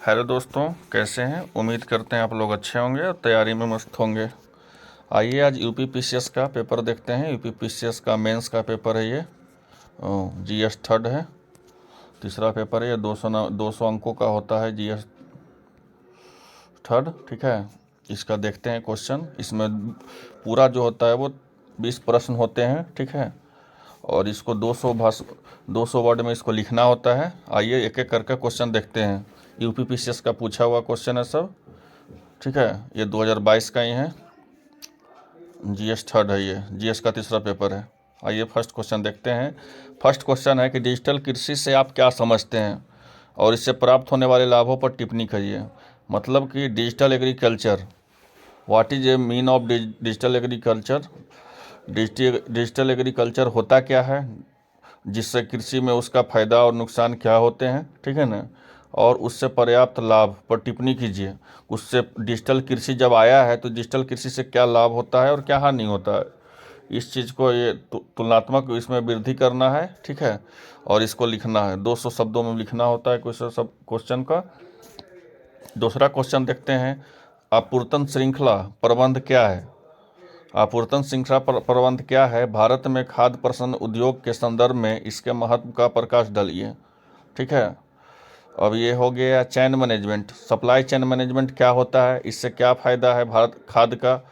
Hello दोस्तों, कैसे हैं। उम्मीद करते हैं आप लोग अच्छे होंगे और तैयारी में मस्त होंगे। आइए आज यूपी पीसीएस का पेपर देखते हैं। यूपी पीसीएस का मेंस का पेपर है ये। जीएस थर्ड है, तीसरा पेपर है ये। 200 अंकों का होता है जीएस थर्ड। ठीक है, इसका देखते हैं क्वेश्चन। इसमें पूरा जो होता है वो 20 प्रश्न होते हैं। ठीक है, और इसको 200 वर्ड में इसको लिखना होता है। आइए एक एक करके क्वेश्चन देखते हैं। यूपी पीसीएस का पूछा हुआ क्वेश्चन है सब। ठीक है, ये 2022 का ही है। जीएस थर्ड है ये, जीएस का तीसरा पेपर है। आइए फर्स्ट क्वेश्चन देखते हैं। फर्स्ट क्वेश्चन है कि डिजिटल कृषि से आप क्या समझते हैं और इससे प्राप्त होने वाले लाभों पर टिप्पणी करिए। मतलब कि digital agriculture, what is a mean of digital agriculture. Digital agriculture होता क्या है, जिससे कृषि में उसका फ़ायदा और नुकसान क्या होते हैं। ठीक है ना, और उससे पर्याप्त लाभ पर टिप्पणी कीजिए। उससे डिजिटल कृषि जब आया है तो डिजिटल कृषि से क्या लाभ होता है और क्या हानि होता है, इस चीज़ को ये तुलनात्मक इसमें वृद्धि करना है। ठीक है, और इसको लिखना है 200 शब्दों में लिखना होता है क्वेश्चन का। दूसरा क्वेश्चन देखते हैं। आपूर्तन श्रृंखला प्रबंध क्या है। आपूर्तन श्रृंखला प्रबंध क्या है, भारत में खाद्य प्रसंस्करण उद्योग के संदर्भ में इसके महत्व का प्रकाश डालिए। ठीक है, अब ये हो गया chain management. Supply chain management क्या होता है, इससे क्या फ़ायदा है भारत खाद्य का,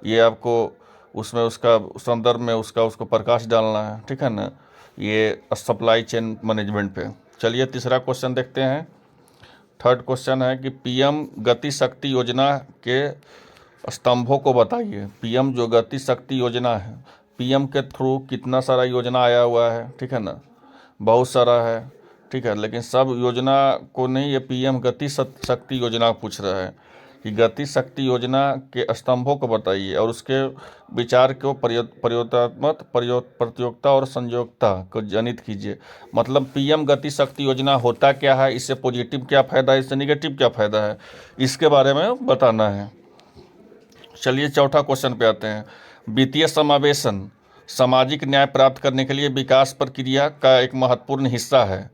ये आपको उसमें उसका संदर्भ में उसको प्रकाश डालना है। ठीक है ना, ये सप्लाई चेन मैनेजमेंट पे। चलिए तीसरा क्वेश्चन देखते हैं। थर्ड क्वेश्चन है कि पीएम गति शक्ति योजना के स्तंभों को बताइए। पीएम जो गति शक्ति योजना है, पीएम के थ्रू कितना सारा योजना आया हुआ है। ठीक है ना, बहुत सारा है। ठीक है, लेकिन सब योजना को नहीं, ये पीएम गति शक्ति योजना पूछ रहा है कि गति शक्ति योजना के स्तंभों को बताइए और उसके विचार को प्रतियोगिता और संयोगिता को जनित कीजिए। मतलब पीएम गति शक्ति योजना होता क्या है, इससे पॉजिटिव क्या फ़ायदा है, इससे निगेटिव क्या फ़ायदा है, इसके बारे में बताना है। चलिए चौथा क्वेश्चन पे आते हैं। वित्तीय समावेशन सामाजिक न्याय प्राप्त करने के लिए विकास प्रक्रिया का एक महत्वपूर्ण हिस्सा है।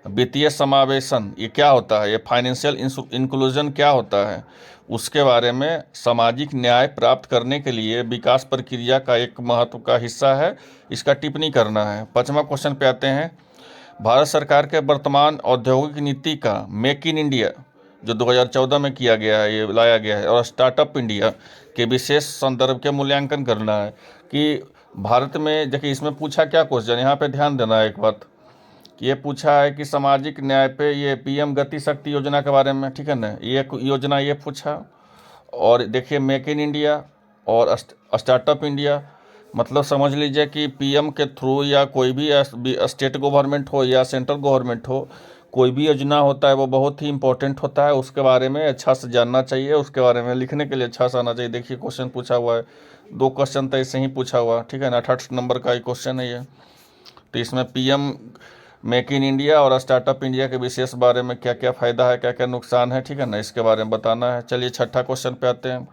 वित्तीय समावेशन ये क्या होता है, ये फाइनेंशियल इंक्लूजन क्या होता है, उसके बारे में सामाजिक न्याय प्राप्त करने के लिए विकास प्रक्रिया का एक महत्व का हिस्सा है, इसका टिप्पणी करना है। पांचवा क्वेश्चन पे आते हैं। भारत सरकार के वर्तमान औद्योगिक नीति का मेक इन इंडिया जो 2014 में किया गया है, ये लाया गया है, और स्टार्टअप इंडिया के विशेष संदर्भ के मूल्यांकन करना है कि भारत में। देखिए इसमें पूछा क्या क्वेश्चन, यहाँ पे ध्यान देना है एक बात कि ये पूछा है कि सामाजिक न्याय पे ये पीएम गति शक्ति योजना के बारे में। ठीक है ना, ये योजना ये पूछा। और देखिए मेक इन इंडिया और स्टार्टअप इंडिया, मतलब समझ लीजिए कि पीएम के थ्रू या कोई भी स्टेट गवर्नमेंट हो या सेंट्रल गवर्नमेंट हो, कोई भी योजना होता है वो बहुत ही इंपॉर्टेंट होता है, उसके बारे में अच्छा से जानना चाहिए, उसके बारे में लिखने के लिए अच्छा से आना चाहिए। देखिए क्वेश्चन पूछा हुआ है, 2 क्वेश्चन तो ऐसे ही पूछा हुआ। ठीक है ना, 68 नंबर का ही क्वेश्चन है ये। तो इसमें पीएम मेक इन इंडिया और स्टार्टअप इंडिया के विशेष बारे में क्या क्या फ़ायदा है, क्या क्या नुकसान है, ठीक है ना, इसके बारे में बताना है। चलिए छठा क्वेश्चन पे आते हैं।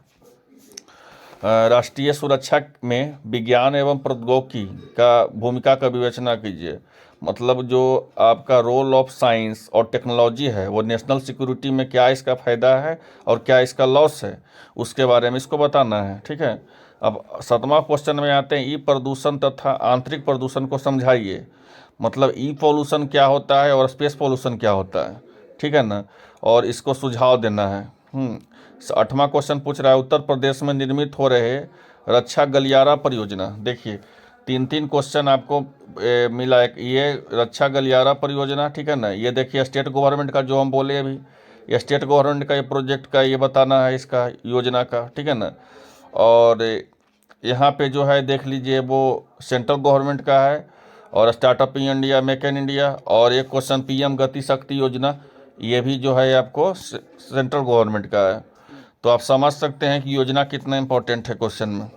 राष्ट्रीय सुरक्षा में विज्ञान एवं प्रौद्योगिकी का भूमिका का विवेचना कीजिए। मतलब जो आपका रोल ऑफ साइंस और टेक्नोलॉजी है वो नेशनल सिक्योरिटी में क्या इसका फ़ायदा है और क्या इसका लॉस है, उसके बारे में इसको बताना है। ठीक है, अब 7वां क्वेश्चन में आते हैं। ई प्रदूषण तथा आंतरिक प्रदूषण को समझाइए। मतलब ई पॉल्यूशन क्या होता है और स्पेस पॉल्यूशन क्या होता है। ठीक है ना, और इसको सुझाव देना है। 8वां क्वेश्चन पूछ रहा है उत्तर प्रदेश में निर्मित हो रहे रक्षा गलियारा परियोजना। देखिए 3 क्वेश्चन आपको मिला है। ये रक्षा गलियारा परियोजना, ठीक है ना, ये देखिए स्टेट गवर्नमेंट का जो हम बोले अभी, ये स्टेट गवर्नमेंट का ये प्रोजेक्ट का ये बताना है, इसका योजना का। ठीक है ना, और यहाँ पे जो है देख लीजिए वो सेंट्रल गवर्नमेंट का है और startup India, make in India, और एक क्वेश्चन पीएम गति शक्ति योजना, ये भी जो है आपको सेंट्रल गवर्नमेंट का है। तो आप समझ सकते हैं कि योजना कितना इंपॉर्टेंट है क्वेश्चन में।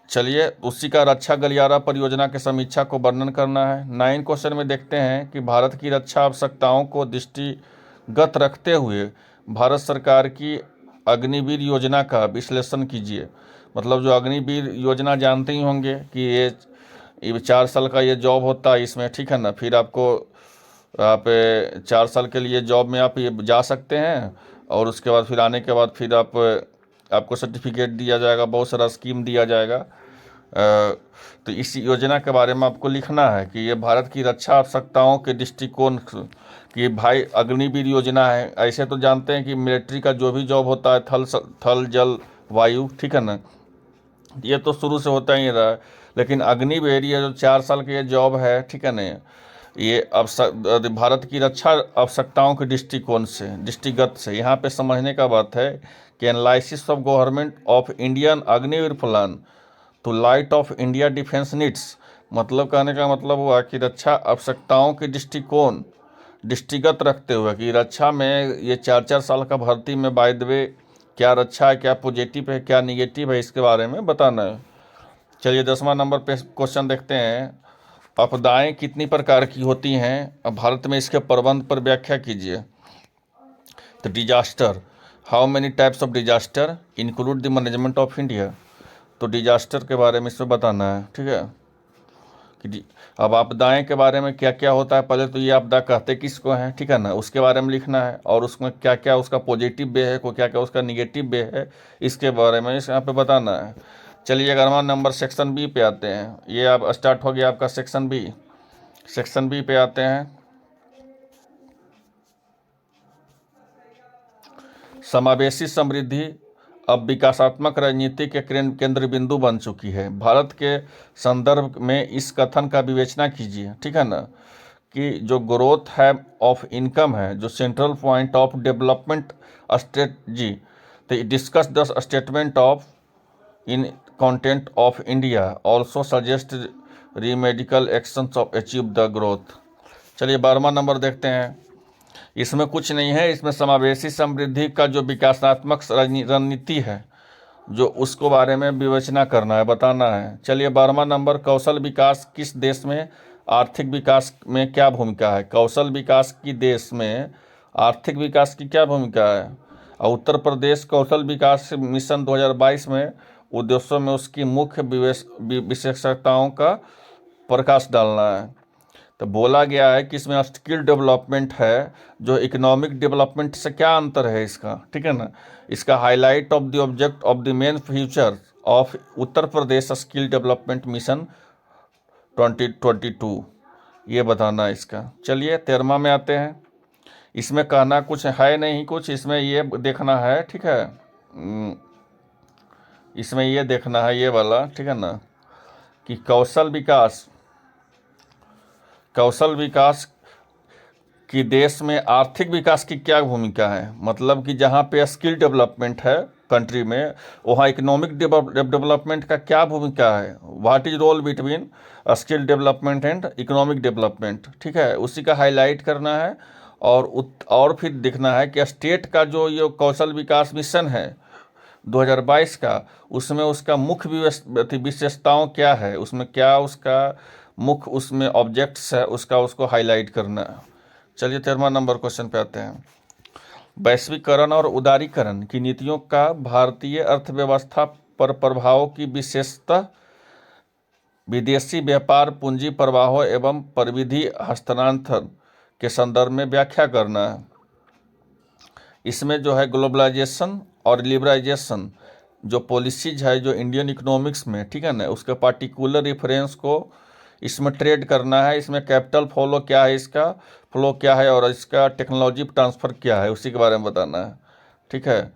चलिए उसी का रक्षा गलियारा परियोजना के समीक्षा को वर्णन करना है। 9 क्वेश्चन में देखते हैं कि भारत की रक्षा आवश्यकताओं को दृष्टिगत रखते हुए भारत सरकार की अग्निवीर योजना का विश्लेषण कीजिए। मतलब जो अग्निवीर योजना जानते ही होंगे कि ये 4 साल का ये जॉब होता है इसमें। ठीक है ना, फिर आपको आप 4 साल के लिए जॉब में आप ये जा सकते हैं, और उसके बाद फिर आने के बाद फिर आपको सर्टिफिकेट दिया जाएगा, बहुत सारा स्कीम दिया जाएगा। तो इस योजना के बारे में आपको लिखना है कि ये भारत की रक्षा आवश्यकताओं के दृष्टिकोण कि भाई अग्निवीर योजना है। ऐसे तो जानते हैं कि मिलिट्री का जो भी जॉब होता है थल जल वायु, ठीक है ना, ये तो शुरू से होता ही रहा है। लेकिन अग्निवीर ये जो 4 साल की ये जॉब है, ठीक है ना, ये भारत की रक्षा आवश्यकताओं के दृष्टिगत से यहाँ पे समझने का बात है कि analysis of government of Indian Agniveer plan to light of India defence needs. मतलब कहने का मतलब हुआ कि रक्षा आवश्यकताओं के दृष्टिगत रखते हुए कि रक्षा में ये 4 साल का भर्ती में बाय द वे क्या रक्षा है, क्या पॉजिटिव है, क्या निगेटिव है, इसके बारे में बताना है। चलिए 10वां नंबर पे क्वेश्चन देखते हैं। आपदाएं कितनी प्रकार की होती हैं, अब भारत में इसके प्रबंध पर व्याख्या कीजिए। तो disaster, how many types of disaster include the management of India. तो डिजास्टर के बारे में इसमें बताना है, ठीक है कि अब आपदाएं के बारे में क्या क्या होता है। पहले तो ये आपदा कहते किसको हैं, ठीक है ना, उसके बारे में लिखना है, और उसमें क्या क्या उसका पॉजिटिव वे है, को क्या क्या उसका निगेटिव वे है, इसके बारे में इस यहाँ पे बताना है। चलिए 11वां नंबर सेक्शन बी पे आते हैं। ये अब स्टार्ट हो गया आपका सेक्शन बी। सेक्शन बी पे आते हैं। समावेशी समृद्धि अब विकासात्मक रणनीति के केंद्र बिंदु बन चुकी है। भारत के संदर्भ में इस कथन का विवेचना कीजिए, ठीक है ना, कि जो ग्रोथ है ऑफ इनकम है, जो central point of development strategy, तो discuss the statement of in content of India also suggest remedial actions of achieve the growth. चलिए 12वां नंबर देखते हैं। इसमें कुछ नहीं है, इसमें समावेशी समृद्धि का जो विकासात्मक रणनीति है, जो उसको बारे में विवेचना करना है, बताना है। चलिए 12वां नंबर, कौशल विकास किस देश में आर्थिक विकास में क्या भूमिका है। कौशल विकास की देश में आर्थिक विकास की क्या भूमिका है। और उत्तर प्रदेश कौशल विकास मिशन 2022 में उद्देश्यों में उसकी मुख्य विशेषताओं का प्रकाश डालना है। तो बोला गया है कि इसमें स्किल डेवलपमेंट है, जो इकोनॉमिक डेवलपमेंट से क्या अंतर है इसका, ठीक है ना। इसका highlight of the object of the main future of Uttar Pradesh skill development mission 2022, ये बताना है इसका। चलिए 13वां में आते हैं। इसमें कहना कुछ है नहीं, कुछ इसमें ये देखना है, ठीक है, इसमें ये देखना है ये वाला, ठीक है ना, कि कौशल विकास कि देश में आर्थिक विकास की क्या भूमिका है। मतलब कि जहाँ पे स्किल डेवलपमेंट है कंट्री में, वहाँ इकोनॉमिक डेवलपमेंट का क्या भूमिका है। What is role between skill development and economic development, ठीक है, उसी का हाईलाइट करना है। और फिर देखना है कि स्टेट का जो ये कौशल विकास मिशन है 2022 का, उसमें उसका मुख्य विशेषताओं क्या है, उसमें क्या उसका मुख्य उसमें ऑब्जेक्ट्स है, उसको हाईलाइट करना है। चलिए 13वां नंबर क्वेश्चन पे आते हैं। वैश्वीकरण और उदारीकरण की नीतियों का भारतीय अर्थव्यवस्था पर प्रभाव की विशेषता विदेशी व्यापार, पूंजी प्रवाहों एवं परिविधि हस्तांतरण के संदर्भ में व्याख्या करना है। इसमें जो है ग्लोबलाइजेशन और लिबराइजेशन जो पॉलिसीज है जो इंडियन इकोनॉमिक्स में, ठीक है ना, उसके पार्टिकुलर रेफरेंस को इसमें ट्रेड करना है। इसमें कैपिटल फ्लो क्या है, इसका फ्लो क्या है, और इसका टेक्नोलॉजी ट्रांसफ़र क्या है, उसी के बारे में बताना है, ठीक है।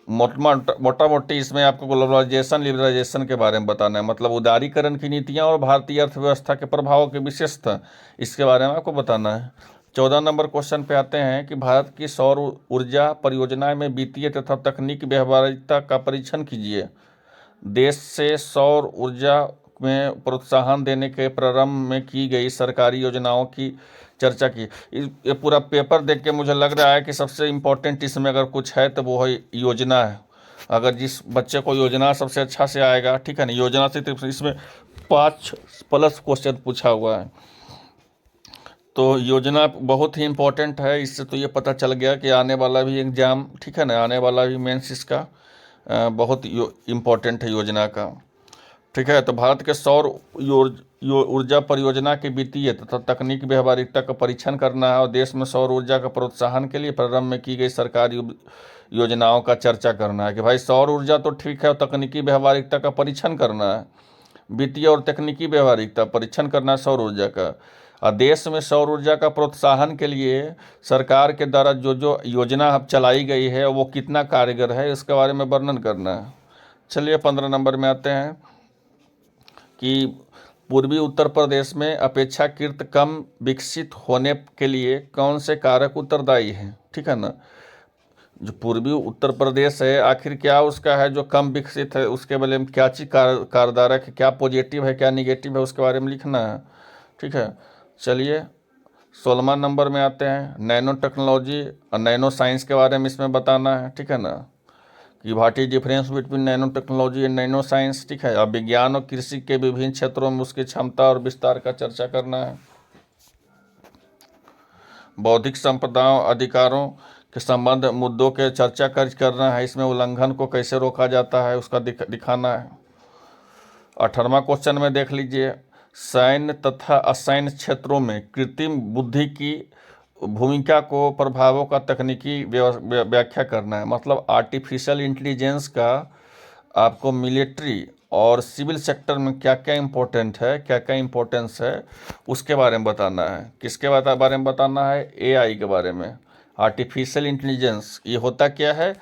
मोटा मोटी इसमें आपको ग्लोबलाइजेशन लिबरलाइजेशन के बारे में बताना है, मतलब उदारीकरण की नीतियाँ और भारतीय अर्थव्यवस्था के प्रभावों की विशेषता, इसके बारे में आपको बताना है। 14 नंबर क्वेश्चन पे आते हैं कि भारत की सौर ऊर्जा परियोजना में वित्तीय तथा तकनीकी व्यवहारिकता का परीक्षण कीजिए। देश से सौर ऊर्जा में प्रोत्साहन देने के प्रारंभ में की गई सरकारी योजनाओं की चर्चा की। ये पूरा पेपर देख के मुझे लग रहा है कि सबसे इम्पोर्टेंट इसमें अगर कुछ है तो वो है योजना है। अगर जिस बच्चे को योजना सबसे अच्छा से आएगा, ठीक है ना, योजना से तो इसमें 5+ क्वेश्चन पूछा हुआ है, तो योजना बहुत ही इम्पोर्टेंट है। इससे तो ये पता चल गया कि आने वाला भी एग्ज़ाम, ठीक है ना, आने वाला भी मेंस इसका बहुत इम्पोर्टेंट है योजना का। ठीक है। तो भारत के सौर ऊर्जा परियोजना की वित्तीय तथा तकनीकी व्यवहारिकता का परीक्षण करना है और देश में सौर ऊर्जा का प्रोत्साहन के लिए प्रारंभ में की गई सरकारी योजनाओं का चर्चा करना है कि भाई सौर ऊर्जा तो ठीक है और तकनीकी व्यवहारिकता का परीक्षण करना है, वित्तीय और तकनीकी व्यवहारिकता परीक्षण करना है सौर ऊर्जा का। और देश में सौर ऊर्जा का प्रोत्साहन के लिए सरकार के द्वारा जो जो योजना अब चलाई गई है वो कितना कारगर है इसके बारे में वर्णन करना है। चलिए 15 नंबर में आते हैं कि पूर्वी उत्तर प्रदेश में अपेक्षाकृत कम विकसित होने के लिए कौन से कारक उत्तरदायी हैं। ठीक है ना, जो पूर्वी उत्तर प्रदेश है आखिर क्या उसका है जो कम विकसित है, उसके बारे में क्या चीज़ कारदारक है, क्या पॉजिटिव है क्या निगेटिव है उसके बारे में लिखना है। ठीक है। चलिए 16 नंबर में आते हैं, नैनो टेक्नोलॉजी और नैनो साइंस के बारे में इसमें बताना है। ठीक है ना, कि what is difference between nano technology and nano science. ठीक है। अब विज्ञान और कृषि के विभिन्न क्षेत्रों में उसकी क्षमता और विस्तार का चर्चा करना है। बौद्धिक संपदाओं अधिकारों के संबंध मुद्दों के चर्चा करना है, इसमें उल्लंघन को कैसे रोका जाता है उसका दिखाना है। 18वां क्वेश्चन में देख लीजिए, सैन्य तथा असैन्य क्षेत्रों में कृत्रिम बुद्धि की भूमिका को प्रभावों का तकनीकी व्याख्या करना है। मतलब आर्टिफिशियल इंटेलिजेंस का आपको मिलिट्री और सिविल सेक्टर में क्या क्या इम्पोर्टेंट है, क्या क्या इम्पोर्टेंस है उसके बारे में बताना है। किसके बारे में बताना है? एआई के बारे में। आर्टिफिशियल इंटेलिजेंस ये होता क्या है?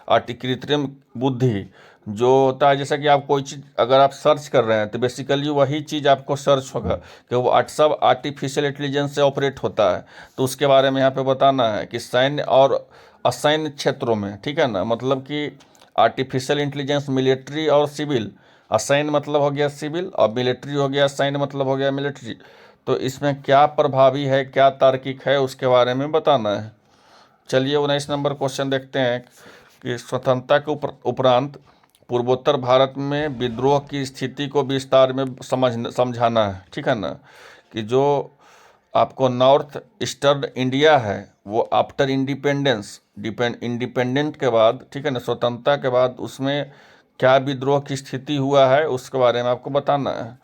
कृत्रिम बुद्धि जो होता है, जैसा कि आप कोई चीज़ अगर आप सर्च कर रहे हैं तो बेसिकली वही चीज़ आपको सर्च होगा कि वो सब आर्टिफिशियल इंटेलिजेंस से ऑपरेट होता है। तो उसके बारे में यहाँ पे बताना है कि सैन्य और असैन्य क्षेत्रों में। ठीक है ना, मतलब कि आर्टिफिशियल इंटेलिजेंस मिलिट्री और सिविल, असैन्य मतलब हो गया सिविल और मिलिट्री हो गया सैन्य मतलब हो गया मिलिट्री। तो इसमें क्या प्रभावी है क्या तार्किक है उसके बारे में बताना है। चलिए 19 नंबर क्वेश्चन देखते हैं कि स्वतंत्रता के उपरांत पूर्वोत्तर भारत में विद्रोह की स्थिति को विस्तार में समझाना है। ठीक है ना, कि जो आपको नॉर्थ ईस्टर्न इंडिया है वो आफ्टर इंडिपेंडेंट के बाद, ठीक है ना, स्वतंत्रता के बाद उसमें क्या विद्रोह की स्थिति हुआ है उसके बारे में आपको बताना है।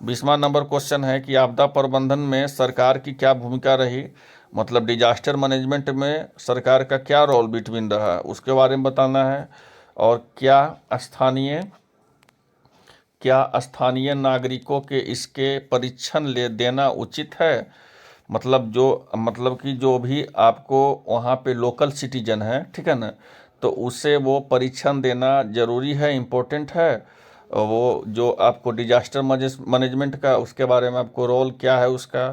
20वां नंबर क्वेश्चन है कि आपदा प्रबंधन में सरकार की क्या भूमिका रही, मतलब डिजास्टर मैनेजमेंट में सरकार का क्या रोल बिटवीन रहा उसके बारे में बताना है। और क्या स्थानीय नागरिकों के इसके परीक्षण ले देना उचित है। मतलब कि जो भी आपको वहाँ पे लोकल सिटीजन है, ठीक है ना, तो उसे वो परीक्षण देना ज़रूरी है, इम्पोर्टेंट है। वो जो आपको डिजास्टर मैनेजमेंट का उसके बारे में आपको रोल क्या है उसका,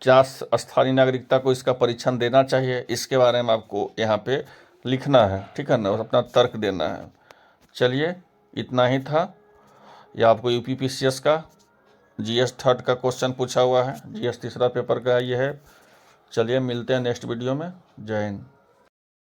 क्या स्थानीय नागरिकता को इसका परीक्षण देना चाहिए, इसके बारे में आपको यहाँ पे लिखना है। ठीक है ना, और अपना तर्क देना है। चलिए इतना ही था। यह आपको यूपीपीसीएस का जीएस 3rd का क्वेश्चन पूछा हुआ है, जीएस 3रा पेपर का ये है। चलिए मिलते हैं नेक्स्ट वीडियो में। जय हिंद।